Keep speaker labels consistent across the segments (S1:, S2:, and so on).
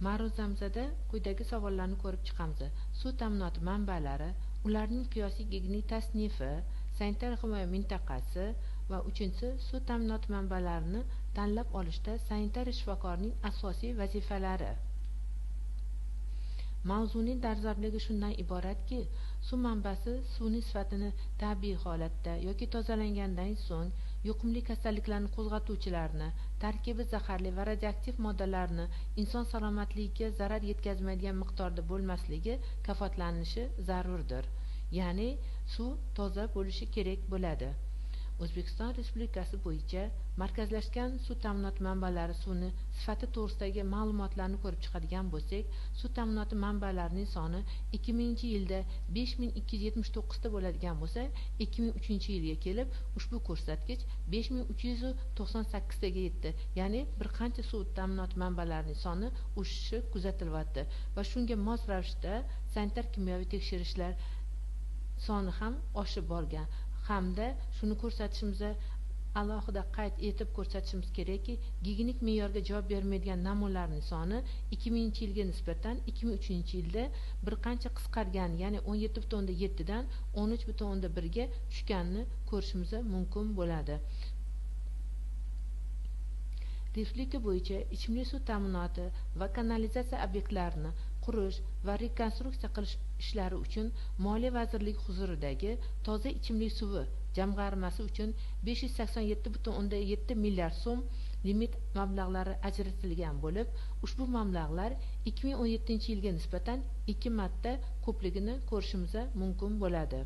S1: Ma'ruzamizda quyidagi savollarni ko'rib chiqamiz. Suv ta'minoti manbalari, ularning qiyosiy geognik tasnifi, sanitar himoya mintaqasi va uchinchisi suv ta'minoti manbalarini tanlab olishda sanitar shifokorning asosiy vazifalari. Mavzuning dolzarbligi shundan iboratki, suv manbasi suvning sifatini tabiiy holatda yoki tozalangandan so'ng yuqumli kasalliklarni qo'zg'atuvchilarni, tarkibi zaharli va radioaktiv moddalarni inson salomatligiga zarar yetkazmaydigan miqdorda bo'lmasligi kafolatlanishi zarurdir. Ya'ni suv toza bo'lishi kerak bo'ladi. O'zbekiston Respublikasi bo'yicha markazlashgan suv ta'minoti manbalari suvni sifati to'g'risidagi ma'lumotlarni ko'rib chiqadigan bo'lsak, suv ta'minoti manbalarining soni 2000-yilda 5279 ta bo'ladigan bo'lsa, 2003-yilga kelib ushbu ko'rsatkich 5398 taga yetdi. Ya'ni bir qancha suv ta'minoti manbalarining soni o'sishi kuzatilyapti va shunga mos ravishda sanitar kimyoviy tekshirishlar soni ham oshib borgan. Hamda shuni ko'rsatishimizda alohida qayd etib ko'rsatishimiz kerakki, gigiyenik me'yorga javob bermaydigan namunalarning soni 2000-yilga nisbatan 2003-yilda bir qancha qisqargan, ya'ni 17,7 dan 13,1 ga tushganini ko'rishimiz mumkin bo'ladi. Respublika bo'yicha ichimlik suv ta'minoti va kanalizatsiya obyektlarini qurish va rekonstruksiya qilish ishlari uchun Moliya vazirligi huzuridagi toza ichimlik suvi jamg'armasi uchun 587,7 milliard so'm limit mablag'lari ajratilgan bo'lib, ushbu mablag'lar 2017-yilga nisbatan 2 marta ko'pligini ko'rishimiz mumkin bo'ladi.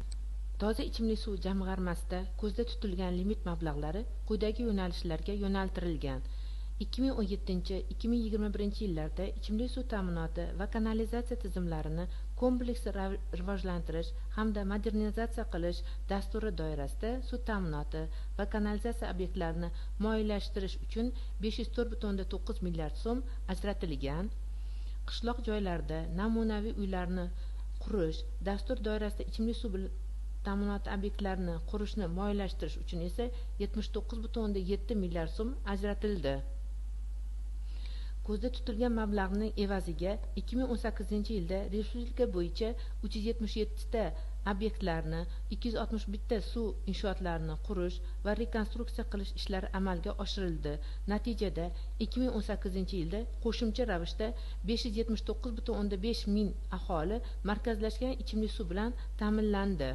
S1: Toza ichimlik suv jamg'armasida ko'zda tutilgan limit mablag'lari quyidagi yo'nalishlarga yo'naltirilgan. 2017-2021 yillarda ichimlik suv ta'minoti va kanalizatsiya tizimlarini kompleks rivojlantirish hamda modernizatsiya qilish dasturi doirasida suv ta'minoti va kanalizatsiya obyektlarini moliyalashtirish uchun 504,9 milliard so'm ajratilgan. Qishloq joylarda namunaviy uylarni qurish dastur doirasida ichimlik suv ta'minoti obyektlarini qurishni moliyalashtirish uchun esa 79,7 milliard so'm ajratildi. Ko'zda tutilgan mablag'ning evaziga 2018-yilda respublika bo'yicha 377 ta obyektlarni, 261 ta suv inshootlarini qurish va rekonstruksiya qilish ishlari amalga oshirildi. Natijada 2018-yilda qo'shimcha ravishda 579,5 ming aholi markazlashgan ichimlik suv bilan ta'minlandi.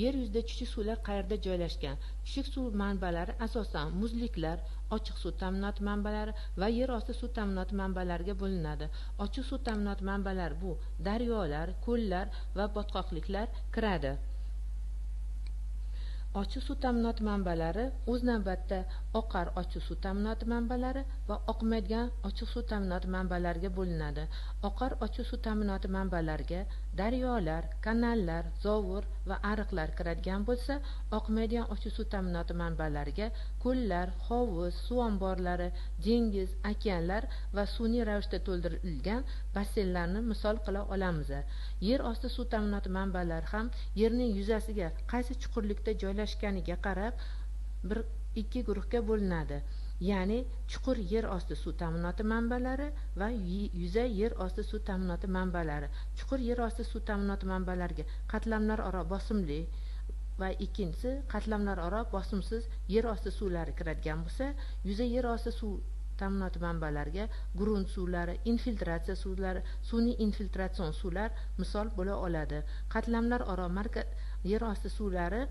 S1: Yer yuzida chuchuk suvlar qayerda joylashgan? Chuchuk suv manbalari asosan muzliklar, ochiq suv ta'minoti manbalari va yer osti suv ta'minoti manbalariga bo'linadi. Ochiq suv ta'minoti manbalari bu daryolar, ko'llar va botqoqliklar kiradi. Ochiq suv ta'minoti manbalari o'z navbatida oqar ochiq suv ta'minoti manbalari va oqmaydigan ochiq suv ta'minoti manbalariga bo'linadi. Oqar ochiq suv ta'minoti manbalariga daryolar, kanallar, zovur va ariqlar kiradigan bo'lsa, oqmaydigan ochiq suv ta'minoti manbalariga ko'llar, hovuz, suv omborlari, dengiz, okeanlar va sun'iy ravishda to'ldirilgan basseynlarni misol qila olamiz. Yer osti suv ta'minoti manbalari ham yerning yuzasiga qaysi chuqurlikda joylashganiga qarab bir ikki guruhga bo'linadi. Ya'ni chuqur yer osti suv ta'minoti manbalari va yuzay yer osti suv ta'minoti manbalari. Chuqur yer osti suv ta'minoti manbalariga qatlamlar aro bosimli va ikkinchisi qatlamlar aro bosimsiz yer osti suvlari kiradigan bo'lsa, yuzay yer osti suv ta'minoti manbalariga grunt suvlari, infiltratsiya suvlari, sun'iy infiltratsion suvlar misol bo'la oladi. Qatlamlar aro yer osti suvlari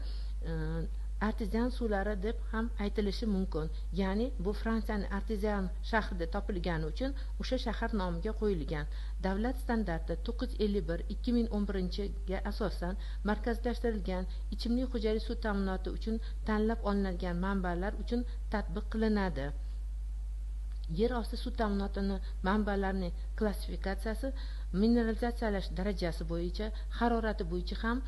S1: artezian suvlari deb ham aytilishi mumkin. Ya'ni bu Fransiyaning Artezian shahrida topilgani uchun o'sha shahar nomiga qo'yilgan. Davlat standarti 951/2011 ga asosan markazlashtirilgan ichimlik xo'jalik suv ta'minoti uchun tanlab olinadigan manbalar uchun tatbiq qilinadi. Yer osti suv ta'minotini manbalarining klassifikatsiyasi mineralizatsiyalash darajasi bo'yicha, harorati bo'yicha ham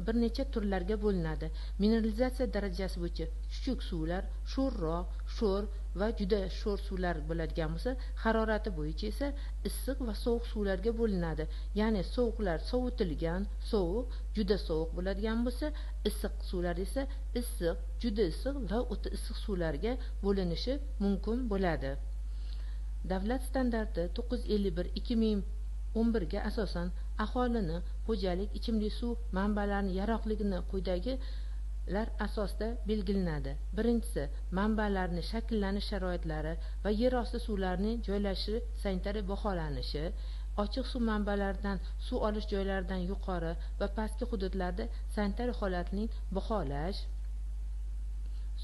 S1: bir necha turlarga bo'linadi. Mineralizatsiya darajasi bo'yicha chuchuk suvlar, sho'rroq, sho'r va juda sho'r suvlar bo'ladigan bo'lsa, harorati bo'yicha esa issiq va sovuq suvlarga bo'linadi. Ya'ni sovuqlar sovutilgan, sovuq, juda sovuq bo'ladigan bo'lsa, issiq suvlar esa issiq, juda issiq va o'ta issiq suvlarga bo'linishi mumkin bo'ladi. Davlat standarti 951/2011 ga asosan aholini xo'jalik ichimlik suv manbalarining yaroqligini quyidagilar asosida belgilanadi. Birinchisi, manbalarning shakllanish sharoitlari va yer osti suvlarining joylashishi sanitariya baholanishi. Ochiq suv manbalaridan suv olish joylaridan yuqori va pastki hududlarda sanitariya holatining baholash.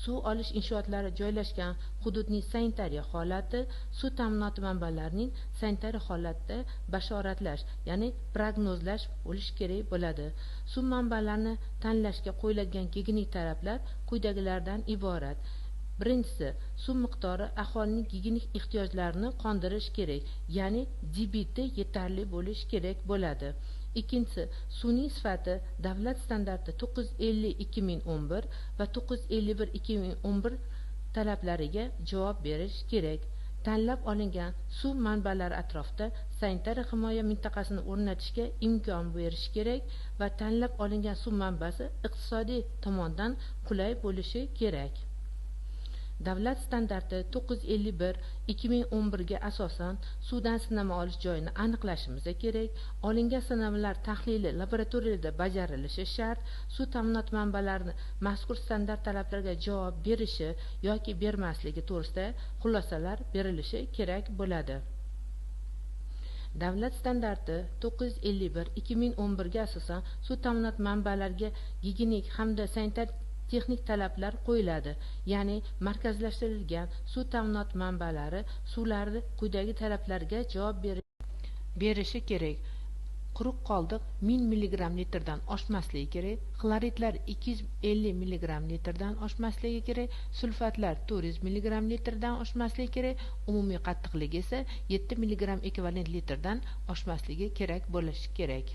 S1: Suv olish inshootlari joylashgan hududning sanitariya holati, suv ta'minoti manbalarining sanitariya holatida bashoratlash, ya'ni prognozlash bo'lishi kerak bo'ladi. Suv manbalarini tanlashga qo'yiladigan gigiyenik talablar quyidagilardan iborat. Birinchisi, suv miqdori aholining gigiyenik ehtiyojlarini qondirish kerak, ya'ni debiti yetarli bo'lishi kerak bo'ladi. Ikkinchisi, suvning sifati davlat standarti 950/2011 va 951/2011 talablariga javob berish kerak. Tanlab olingan suv manbalari atrofida sanitariya himoya mintaqasini o'rnatishga imkon berish kerak va tanlab olingan suv manbasi iqtisodiy tomondan qulay bo'lishi kerak. Davlat standarti 951/2011 ga asosan suvdan sinama olish joyini aniqlashimiz kerak. Olingan sinamalar tahlili laboratoriyada bajarilishi shart. Suv ta'minot manbalarini mazkur standart talablariga javob berishi yoki bermasligi to'g'risida xulosalar berilishi kerak bo'ladi. Davlat standarti 951/2011 ga asosan suv ta'minot manbalariga gigiyenik hamda sanitar texnik talablar qo'yiladi, ya'ni markazlashtirilgan suv ta'minot manbalari suvlarni quyidagi talablarga javob berishi kerak. Quruq qoldiq 1000 mg litrdan oshmasligi kerak, xloridlar 250 mg litrdan oshmasligi kerak, sulfatlar 400 mg litrdan oshmasligi kerak, umumiy qattiqligi esa 7 mg ekvivalent litrdan oshmasligi kerak bo'lishi kerak.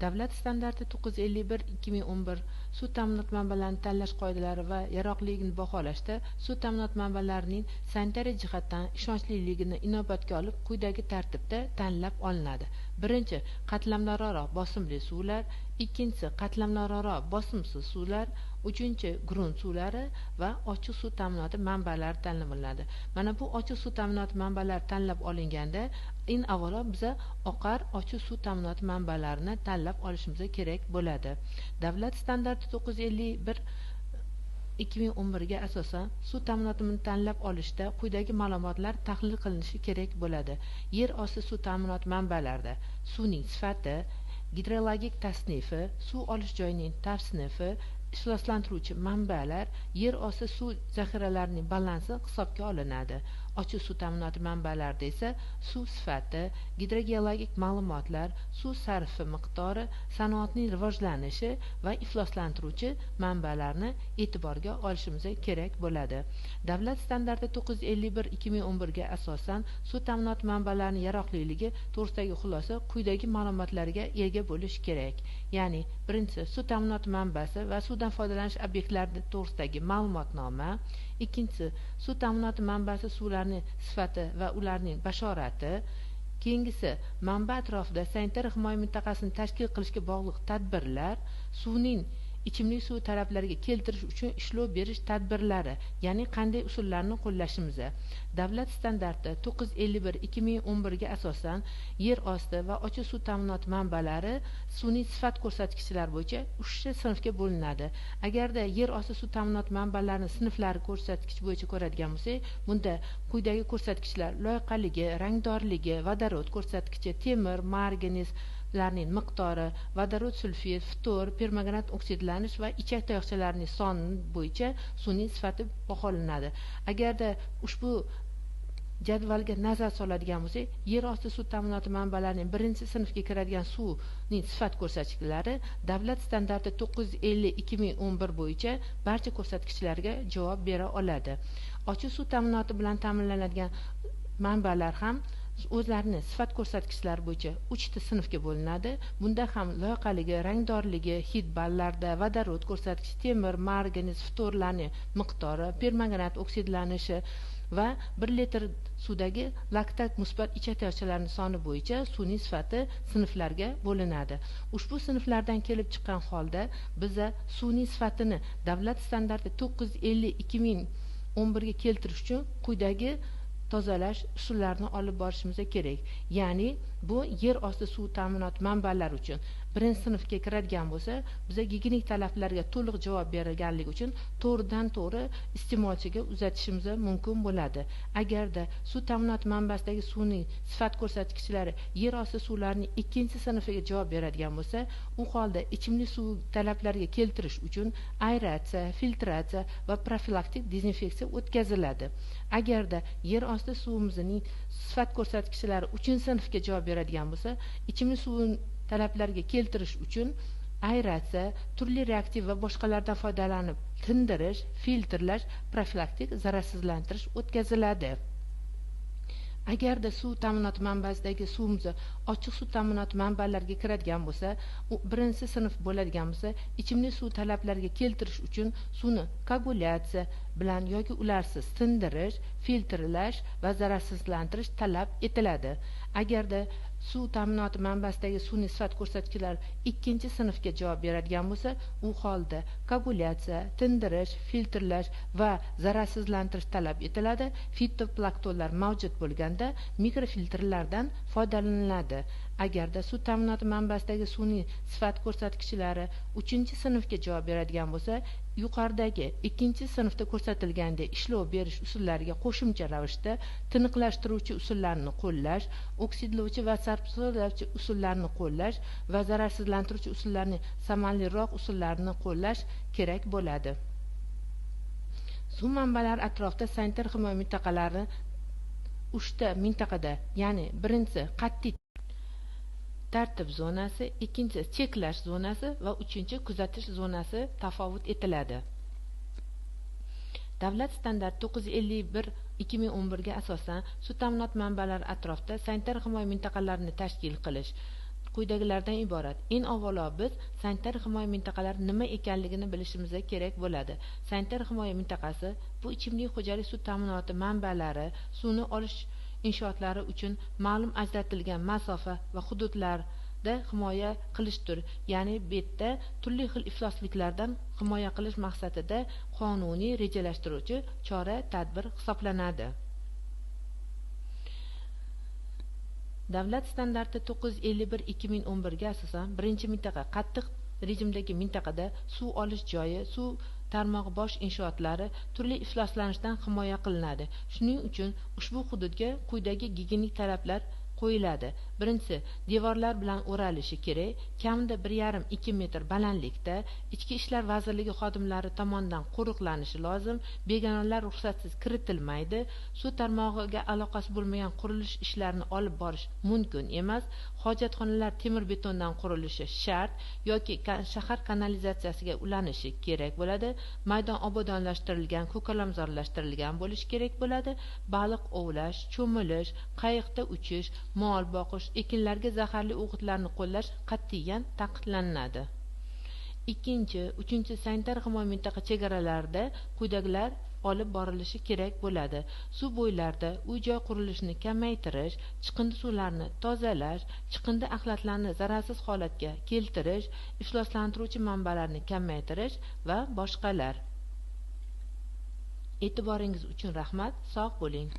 S1: Davlat standarti 951/2011 suv ta'minot manbalarini tanlash qoidalari va yaroqliligini baholashda suv ta'minot manbalarining sanitariya jihatdan ishonchliligini inobatga olib quyidagi tartibda tanlab olinadi. Birinchi, qatlamlararo bosimli suvlar, ikkinchisi qatlamlararo bosimsiz suvlar, uchinchi grunt suvlari va ochiq suv ta'minoti manbalari tanlab olinadi. Mana bu ochiq suv ta'minoti manbalari tanlab olinganda avvalo biza oqar ochiq suv ta'minoti manbalarini tanlab olishimiz kerak bo'ladi. Davlat standarti 951/2011 ga asosan suv ta'minotini tanlab olishda quyidagi ma'lumotlar tahlil qilinishi kerak bo'ladi. Yer osti suv ta'minoti manbalarida suvning sifati, gidrologik tasnifi, suv olish joyining tasnifi, ifloslantiruvchi manbalar, yer osti suv zaxiralarining balansi hisobga olinadi. Ochiq suv ta'minoti manbalarida esa suv sifati, gidrogeologik ma'lumotlar, suv sarfi miqdori, sanoatning rivojlanishi va ifloslantiruvchi manbalarni e'tiborga olishimiz kerak bo'ladi. Davlat standarti 951/2011 ga asosan suv ta'minoti manbalarining yaroqliligi to'g'risidagi xulosa quyidagi ma'lumotlarga ega bo'lishi kerak. Ya'ni, birinchisi, suv ta'minoti manbasi va suvdan foydalanish obyektlari to'g'risidagi ma'lumotnoma, ikkinchisi, suv ta'minoti manbasi suvlarning sifati va ularning bashorati, keyingisi, manba atrofida sanitariya himoya mintaqasini tashkil qilishga bog'liq tadbirlar, suvning ichimlik suvi talablariga keltirish uchun ishlov berish tadbirlari, ya'ni qanday usullarni qo'llashimiz. Davlat standarti 951/2011 ga asosan yer osti va ochiq suv ta'minoti manbalari suvning sifat ko'rsatkichlari bo'yicha 3 sinfga bo'linadi. Agarda yer osti suv ta'minoti manbalarining sinflari ko'rsatkich bo'yicha ko'radigan bo'lsak, bunda quyidagi ko'rsatkichlar loyqaligi, rangdorligi, vodorod ko'rsatkichi, temir, marganez larning miqdori, vodorod sulfid, ftor, permanganat oksidlanish va ichak tayoqchalarining soni bo'yicha suvning sifati baholanadi. Agarda ushbu jadvalga nazar soladigan bo'lsak, yer osti suv ta'minoti manbalarining birinchi sinfga kiradigan suvning sifat ko'rsatkichlari davlat standarti 950/2011 bo'yicha barcha ko'rsatkichlarga javob bera oladi. Ochiq suv ta'minoti bilan ta'minlanadigan manbalar ham o'zlarini sifat ko'rsatkichlari bo'yicha 3 sinfga bo'linadi. Bunda ham loyqaligi, rangdorligi, hid ballarda, vodorod ko'rsatkichi, temir, marganez, ftorlarning miqdori, permanganat oksidlanishi va 1 litr suvdagi laktat musbat ichak tayoqchalarining soni bo'yicha suvning sifati sinflarga bo'linadi. Ushbu sinflardan kelib chiqqan holda biza suvning sifatini davlat standarti 950/2011 ga keltirish uchun quyidagi tozalash usullarini olib borishimiz kerak. Ya'ni bu yer osti suv ta'minoti manbalari uchun birinchi sinfga kiradigan bo'lsa, biza gigiyenik talablarga to'liq javob berganligi uchun to'g'ridan to'g'ri iste'molchiga uzatishimiz mumkin bo'ladi. Agarda suv ta'minoti manbasidagi suvning sifat ko'rsatkichlari yer osti suvlarining ikkinchi sinfiga javob beradigan bo'lsa, u holda ichimlik suv talablariga keltirish uchun aeratsiya, filtratsiya va profilaktik dezinfeksiya o'tkaziladi. Agarda yer osti suvimizning sifat ko'rsatkichlari 3-sinfga javob beradigan bo'lsa, ichimlik suv talablariga keltirish uchun aeratsiya, turli reaktiv va boshqalardan foydalanib tindirish, filtrlash, profilaktik zararsizlantirish o'tkaziladi. Agarda suv ta'minoti manbasidagi suvimiz ochiq suv ta'minoti manbalariga kiradigan bo'lsa, u birinchi sinf bo'ladigan bo'lsa, ichimlik suv talablariga keltirish uchun suvni koagulyatsiya bilan yoki ularsiz tindirish, filtrlash va zararsizlantirish talab etiladi. Agarda suv ta'minoti manbasidagi suvning sifat ko'rsatkichlari ikkinchi sinfga javob beradigan bo'lsa, u holda koagulyatsiya, tindirish, filtrlash va zararsizlantirish talab etiladi. Fitoplanktonlar mavjud bo'lganda mikrofiltrlardan foydalaniladi. Agarda suv ta'minoti manbasidagi suvning sifat ko'rsatkichlari 3-sinfga javob beradigan bo'lsa, yuqoridagi 2-sinfda ko'rsatilgandek ishlov berish usullariga qo'shimcha ravishda tiniqlashtiruvchi usullarni qo'llash, oksidlovchi va sarflovchi usullarni qo'llash va zararsizlantiruvchi usullarning samaraliroq usullarini qo'llash kerak bo'ladi. Suv manbalari atrofida sanitar himoya mintaqalari 3 ta mintaqada, ya'ni birinchisi qat'iy tartib zonasi, ikkinchi cheklash zonasi va uchinchi kuzatish zonasi tafovut etiladi. Davlat standarti 951/2011 ga asosan suv ta'minoti manbalari atrofida sanitar himoya mintaqalarini tashkil qilish quyidagilardan iborat. Eng avvalo biz sanitar himoya mintaqalari nima ekanligini bilishimiz kerak bo'ladi. Sanitar himoya mintaqasi bu ichimlik xo'jalik suv ta'minoti manbalari suvni olish inshootlari uchun ma'lum ajratilgan masofa va hududlarda himoya qilishdir. Ya'ni betda turli xil iflosliklardan himoya qilish maqsadida qonuniy rejalashtiruvchi chora-tadbir hisoblanadi. Davlat standarti 951/2011 ga asosan birinchi mintaqa qattiq rejimdagi mintaqada suv olish joyi, suv tarmog'i bosh inshootlari turli ifloslanishdan himoya qilinadi. Shuning uchun ushbu hududga quyidagi gigiyenik talablar qo'yiladi. Birinchisi, devorlar bilan o'ralishi kerak, kamida 1,5-2 metr balandlikda, Ichki ishlar vazirligi xodimlari tomonidan qo'riqlanishi lozim, begonalar ruxsatsiz kiritilmaydi, suv tarmog'iga aloqasi bo'lmagan qurilish ishlarini olib borish mumkin emas, hojatxonalar temir betondan qurilishi shart yoki shahar kanalizatsiyasiga ulanishi kerak bo'ladi, maydon obodonlashtirilgan, ko'kalamzorlashtirilgan bo'lishi kerak bo'ladi, baliq ovlash, cho'milish, qayiqda uchish, mol boqish, ekinlarga zaharli o'g'itlarni qo'llash qat'iyan taqiqlanadi. Ikkinchi, uchinchi sanitar himoya mintaqa chegaralarida quyidagilar olib borilishi kerak bo'ladi. Suv bo'ylarida uy-joy qurilishini kamaytirish, chiqindi suvlarni tozalash, chiqindi axlatlarni zararsiz holatga keltirish, ifloslantiruvchi manbalarni kamaytirish va boshqalar. E'tiboringiz uchun rahmat, sog' bo'ling.